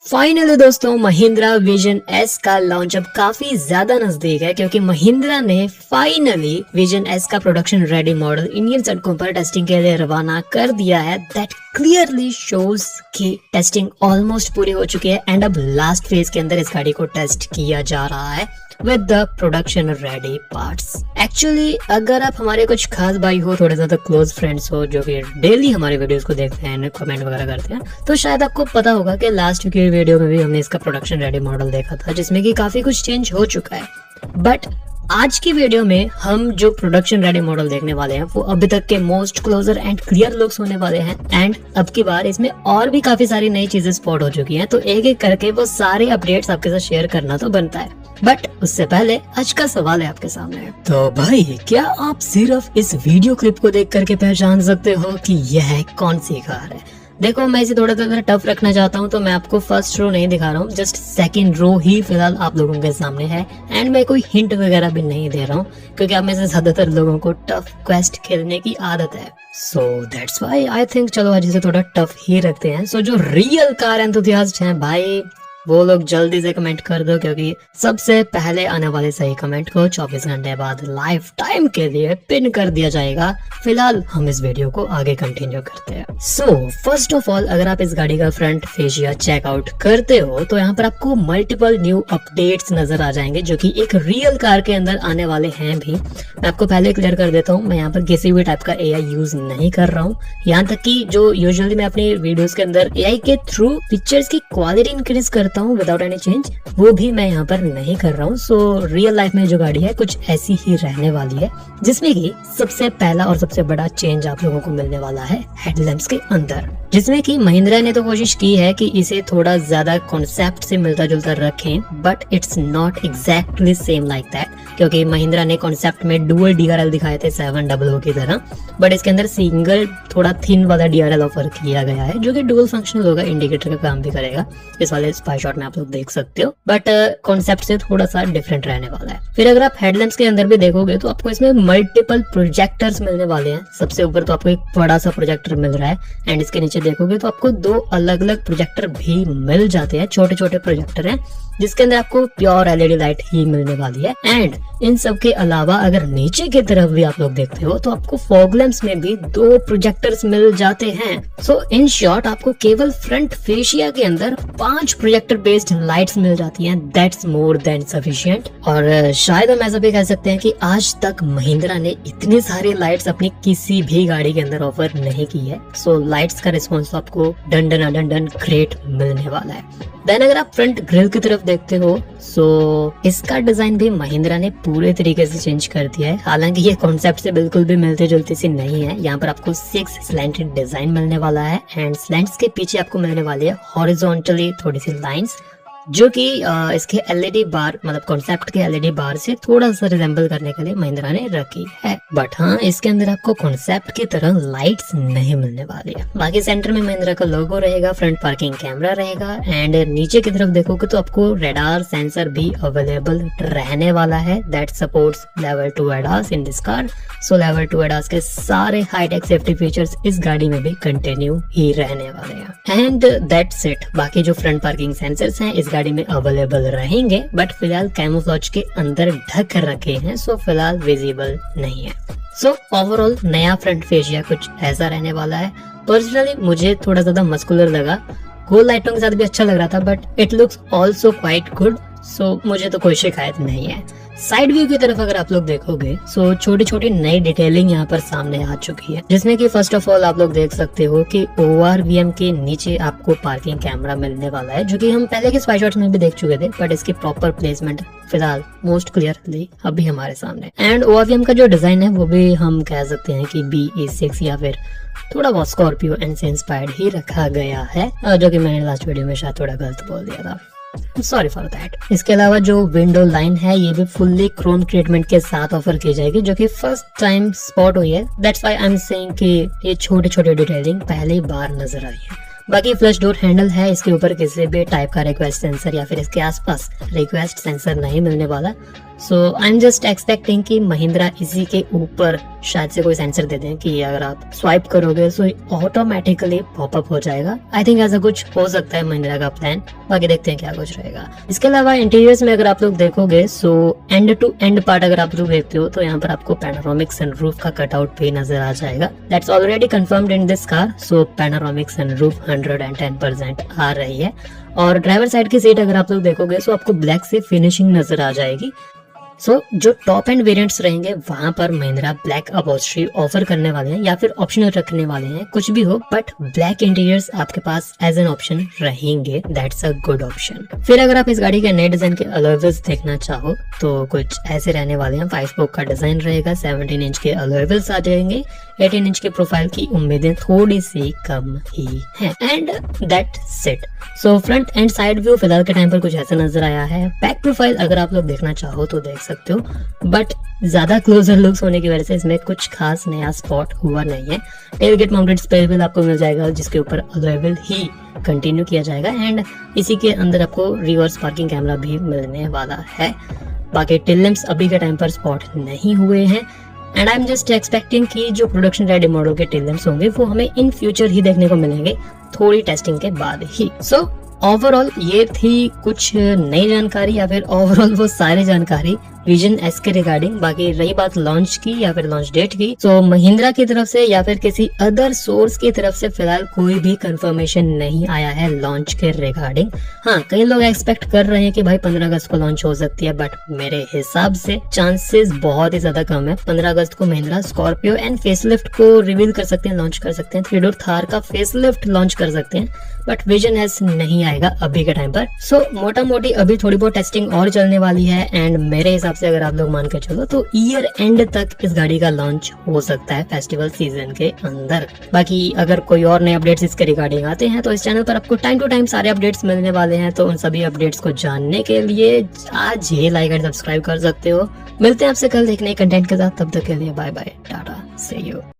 Finally दोस्तों Mahindra vision S का launch अब काफी ज्यादा नजदीक है क्योंकि महिंद्रा ने फाइनली विजन एस का प्रोडक्शन रेडी मॉडल इंडियन सड़कों पर टेस्टिंग के लिए रवाना कर दिया है। दैट क्लियरली शोज कि टेस्टिंग ऑलमोस्ट पूरी हो चुकी है एंड अब लास्ट फेज के अंदर इस गाड़ी को टेस्ट किया जा रहा है with the production ready parts. Actually अगर आप हमारे कुछ खास भाई हो, थोड़े ज्यादा क्लोज फ्रेंड्स हो जो कि डेली हमारे वीडियोस को देखते हैं, कमेंट वगैरह करते हैं, तो शायद आपको पता होगा कि लास्ट की वीडियो में भी हमने इसका प्रोडक्शन रेडी मॉडल देखा था जिसमें कि काफी कुछ चेंज हो चुका है। बट आज की वीडियो में हम जो प्रोडक्शन रेडी मॉडल देखने वाले हैं वो अभी तक के most closer and clear looks होने वाले हैं एंड अब की बार इसमें और भी काफी सारी नई चीजें स्पॉट हो चुकी हैं, तो एक एक करके वो सारे अपडेट्स आपके साथ शेयर करना तो बनता है। बट उससे पहले आज का सवाल है आपके सामने। तो भाई क्या आप सिर्फ इस वीडियो क्लिप को देख करके पहचान सकते हो कि यह कौन सी कार है? देखो मैं इसे थोड़ा सा टफ रखना चाहता हूँ तो मैं आपको फर्स्ट रो नहीं दिखा रहा हूँ, जस्ट सेकंड रो ही फिलहाल आप लोगों के सामने है एंड मैं कोई हिंट वगैरह भी नहीं दे रहा हूँ क्योंकि आप में से ज्यादातर लोगों को टफ क्वेस्ट खेलने की आदत है। So that's why I think चलो आज इसे थोड़ा टफ ही रखते हैं। सो जो रियल कार एंथुसियास्ट हैं भाई वो लोग जल्दी से कमेंट कर दो क्योंकि सबसे पहले आने वाले सही कमेंट को 24 घंटे बाद लाइफ टाइम के लिए पिन कर दिया जाएगा। फिलहाल हम इस वीडियो को आगे कंटिन्यू करते हैं। सो फर्स्ट ऑफ ऑल अगर आप इस गाड़ी का फ्रंट फेशिया चेकआउट करते हो तो यहाँ पर आपको मल्टीपल न्यू अपडेट्स नजर आ जाएंगे जो कि एक रियल कार के अंदर आने वाले हैं भी। मैं आपको पहले क्लियर कर देता हूँ, मैं यहाँ पर किसी भी टाइप का AI यूज नहीं कर रहा हूँ। यहाँ तक कि जो यूजुअली मैं अपनी वीडियोस के अंदर AI के थ्रू पिक्चर्स की क्वालिटी इंक्रीज करता हूँ विदाउट एनी चेंज, वो भी मैं यहाँ पर नहीं कर रहा हूँ। सो रियल लाइफ में जो गाड़ी है कुछ ऐसी ही रहने वाली है जिसमें कि सबसे पहला और सबसे बड़ा चेंज आप लोगों को मिलने वाला है हेडलैम्प्स के अंदर, जिसमें कि महिंद्रा ने तो कोशिश की है कि इसे थोड़ा ज्यादा कॉन्सेप्ट से मिलता जुलता रखें but it's not exactly same like that क्योंकि महिंद्रा ने कॉन्सेप्ट में डुअल DRL दिखाए थे 700 की तरह, बट इसके अंदर सिंगल थोड़ा थिन वाला DRL ऑफर किया गया है जो कि डुअल फंक्शनल होगा, इंडिकेटर का काम भी करेगा। इस वाले स्पाई शॉट में आप लोग देख सकते हो, बट कॉन्सेप्ट से थोड़ा सा डिफरेंट रहने वाला है। फिर अगर आप हेडलैम्प्स के अंदर भी देखोगे तो आपको इसमें मल्टीपल प्रोजेक्टर्स मिलने वाले हैं। सबसे ऊपर तो आपको एक बड़ा सा प्रोजेक्टर मिल रहा है एंड इसके नीचे देखोगे तो आपको दो अलग अलग प्रोजेक्टर भी मिल जाते हैं, छोटे छोटे प्रोजेक्टर हैं जिसके अंदर आपको प्योर LED लाइट ही मिलने वाली है। एंड इन सब के अलावा अगर नीचे की तरफ भी आप लोग देखते हो तो आपको फॉग लैंप्स में भी 2 प्रोजेक्टर्स मिल जाते हैं। सो इन शॉर्ट आपको केवल फ्रंट फेशिया के अंदर 5 प्रोजेक्टर बेस्ड लाइट्स मिल जाती हैं। That's more than sufficient. और शायद हम ऐसा भी कह सकते हैं कि आज तक महिंद्रा ने इतनी सारी लाइट्स अपनी किसी भी गाड़ी के अंदर ऑफर नहीं की है। सो लाइट्स का रिस्पॉन्स आपको डन ग्रेट मिलने वाला है। देन अगर आप फ्रंट ग्रिल की तरफ देखते हो सो इसका डिजाइन भी महिंद्रा ने पूरे तरीके से चेंज कर दिया है। हालांकि ये कॉन्सेप्ट से बिल्कुल भी मिलते जुलते सी नहीं है। यहाँ पर आपको 6 स्लैंटेड डिजाइन मिलने वाला है एंड स्लैंट्स के पीछे आपको मिलने वाली है हॉरिजॉन्टली थोड़ी सी लाइंस जो कि इसके LED बार मतलब कॉन्सेप्ट के LED बार से थोड़ा सा रिजेंबल करने के लिए महिंद्रा ने रखी है। बट हाँ इसके अंदर आपको कॉन्सेप्ट की तरह लाइट्स नहीं मिलने वाली है। बाकी सेंटर में महिंद्रा का लोगो रहेगा, फ्रंट पार्किंग कैमरा रहेगा एंड नीचे की तरफ देखोगे तो आपको रेडार सेंसर भी अवेलेबल रहने वाला है that supports level 2 ADAS in this car. So level 2 ADAS के सारे हाईटेक सेफ्टी फीचर्स इस गाड़ी में भी कंटिन्यू ही रहने वाले हैं एंड दैट्स इट। बाकी जो फ्रंट पार्किंग सेंसर्स हैं इस गाड़ी में अवेलेबल रहेंगे बट फिलहाल कैमोफ्लेज के अंदर ढक रखे हैं, सो फिलहाल विजिबल नहीं है। सो ओवरऑल नया फ्रंट फेशिया कुछ ऐसा रहने वाला है। पर्सनली मुझे थोड़ा ज्यादा मस्कुलर लगा, गोल लाइटों के साथ भी अच्छा लग रहा था but it looks also quite good. So मुझे तो कोई शिकायत नहीं है। साइड व्यू की तरफ अगर आप लोग देखोगे सो छोटी छोटी नई डिटेलिंग यहाँ पर सामने आ चुकी है जिसमें कि फर्स्ट ऑफ ऑल आप लोग देख सकते हो कि ORVM के नीचे आपको पार्किंग कैमरा मिलने वाला है जो कि हम पहले के स्पाई शॉट्स में भी देख चुके थे बट इसकी प्रॉपर प्लेसमेंट फिलहाल मोस्ट क्लियरली अभी हमारे सामने। एंड ORVM का जो डिजाइन है वो भी हम कह सकते हैं कि BE6 या फिर थोड़ा बहुत स्कॉर्पियो एन से इंस्पायर्ड ही रखा गया है जो कि मैंने लास्ट वीडियो में शायद थोड़ा गलत बोल दिया था, सॉरी फॉर दैट। इसके अलावा जो विंडो लाइन है ये भी फुल्ली क्रोम ट्रीटमेंट के साथ ऑफर की जाएगी जो कि फर्स्ट टाइम स्पॉट हुई है। That's why I am saying कि ये छोटे छोटे डिटेलिंग पहली बार नजर आई है। बाकी फ्लश डोर हैंडल है, इसके ऊपर किसी भी टाइप का रिक्वेस्ट सेंसर या फिर इसके आसपास रिक्वेस्ट सेंसर नहीं मिलने वाला। सो आई एम जस्ट एक्सपेक्टिंग कि महिंद्रा इसी के ऊपर शायद से कोई सेंसर दे दें कि अगर आप स्वाइप करोगे तो ऑटोमेटिकली पॉपअप हो जाएगा। आई थिंक ऐसा कुछ हो सकता है महिंद्रा का प्लान, बाकी देखते हैं क्या कुछ रहेगा। इसके अलावा इंटीरियर्स में अगर आप लोग देखोगे so end to end part अगर आप लोग देखते हो तो यहाँ पर आपको पैनोरामिक सनरूफ का कटआउट भी नजर आ जाएगा। That's already confirmed in this car. So panoramic sunroof 110% आ रही है। और ड्राइवर साइड की सीट अगर आप लोग देखोगे तो आपको ब्लैक से फिनिशिंग नजर आ जाएगी। जो टॉप एंड वेरिएंट्स रहेंगे वहां पर महिंद्रा ब्लैक अपहोल्स्ट्री ऑफर करने वाले हैं या फिर ऑप्शनल रखने वाले हैं, कुछ भी हो बट ब्लैक इंटीरियर्स आपके पास एज एन ऑप्शन रहेंगे। That's a good option. फिर अगर आप इस गाड़ी के नए डिजाइन के अलॉय व्हील्स देखना चाहो तो कुछ ऐसे रहने वाले हैं। 5 स्पोक का डिजाइन रहेगा, 17 इंच के अलॉय व्हील्स आ जाएंगे। 18 इंच के प्रोफाइल की उम्मीदें थोड़ी सी कम ही हैं and that's it. So front end side view फिलहाल के टाइम पर कुछ ऐसा नजर आया है। बैक प्रोफाइल अगर आप लोग देखना चाहो तो देख सकते हो, बट ज्यादा क्लोजर लुक्स होने की वजह से इसमें कुछ खास नया स्पॉट हुआ नहीं है। टेलगेट माउंटेड स्पेयर व्हील आपको मिल जाएगा जिसके ऊपर अलॉय व्हील ही कंटिन्यू किया जाएगा एंड इसी के अंदर आपको रिवर्स पार्किंग कैमरा भी मिलने वाला है। बाकी टेल लैंप्स अभी के टाइम पर स्पॉट नहीं हुए हैं and I am just expecting कि जो प्रोडक्शन रेडी मॉडल के टेल लैंप्स होंगे वो हमें इन फ्यूचर ही देखने को मिलेंगे, थोड़ी टेस्टिंग के बाद ही। सो ओवरऑल ये थी कुछ नई जानकारी या फिर ओवरऑल वो सारी जानकारी विजन एस के रिगार्डिंग। बाकी रही बात लॉन्च की या फिर लॉन्च डेट की, तो महिंद्रा की तरफ से या फिर किसी अदर सोर्स की तरफ से फिलहाल कोई भी कंफर्मेशन नहीं आया है लॉन्च के रिगार्डिंग। हाँ, कई लोग एक्सपेक्ट कर रहे हैं कि भाई 15 अगस्त को लॉन्च हो सकती है, बट मेरे हिसाब से चांसेस बहुत ही ज्यादा कम है। 15 अगस्त को महिंद्रा स्कॉर्पियो एंड फेसलिफ्ट को रिवील कर सकते हैं, लॉन्च कर सकते हैं। 3 डोर थार का फेसलिफ्ट लॉन्च कर सकते हैं, बट विजन एस नहीं आएगा अभी के टाइम पर। सो मोटा मोटी अभी थोड़ी बहुत टेस्टिंग और चलने वाली है एंड मेरे हिसाब से अगर आप लोग मान के चलो तो ईयर एंड तक इस गाड़ी का लॉन्च हो सकता है फेस्टिवल सीजन के अंदर। बाकी अगर कोई और नए अपडेट्स इसके रिगार्डिंग आते हैं तो इस चैनल पर आपको टाइम टू टाइम सारे अपडेट्स मिलने वाले हैं, तो उन सभी अपडेट्स को जानने के लिए आज ही लाइक एंड सब्सक्राइब कर सकते हो। मिलते हैं आपसे कल एक नए कंटेंट के साथ, तब तक के लिए bye bye, tata, see you.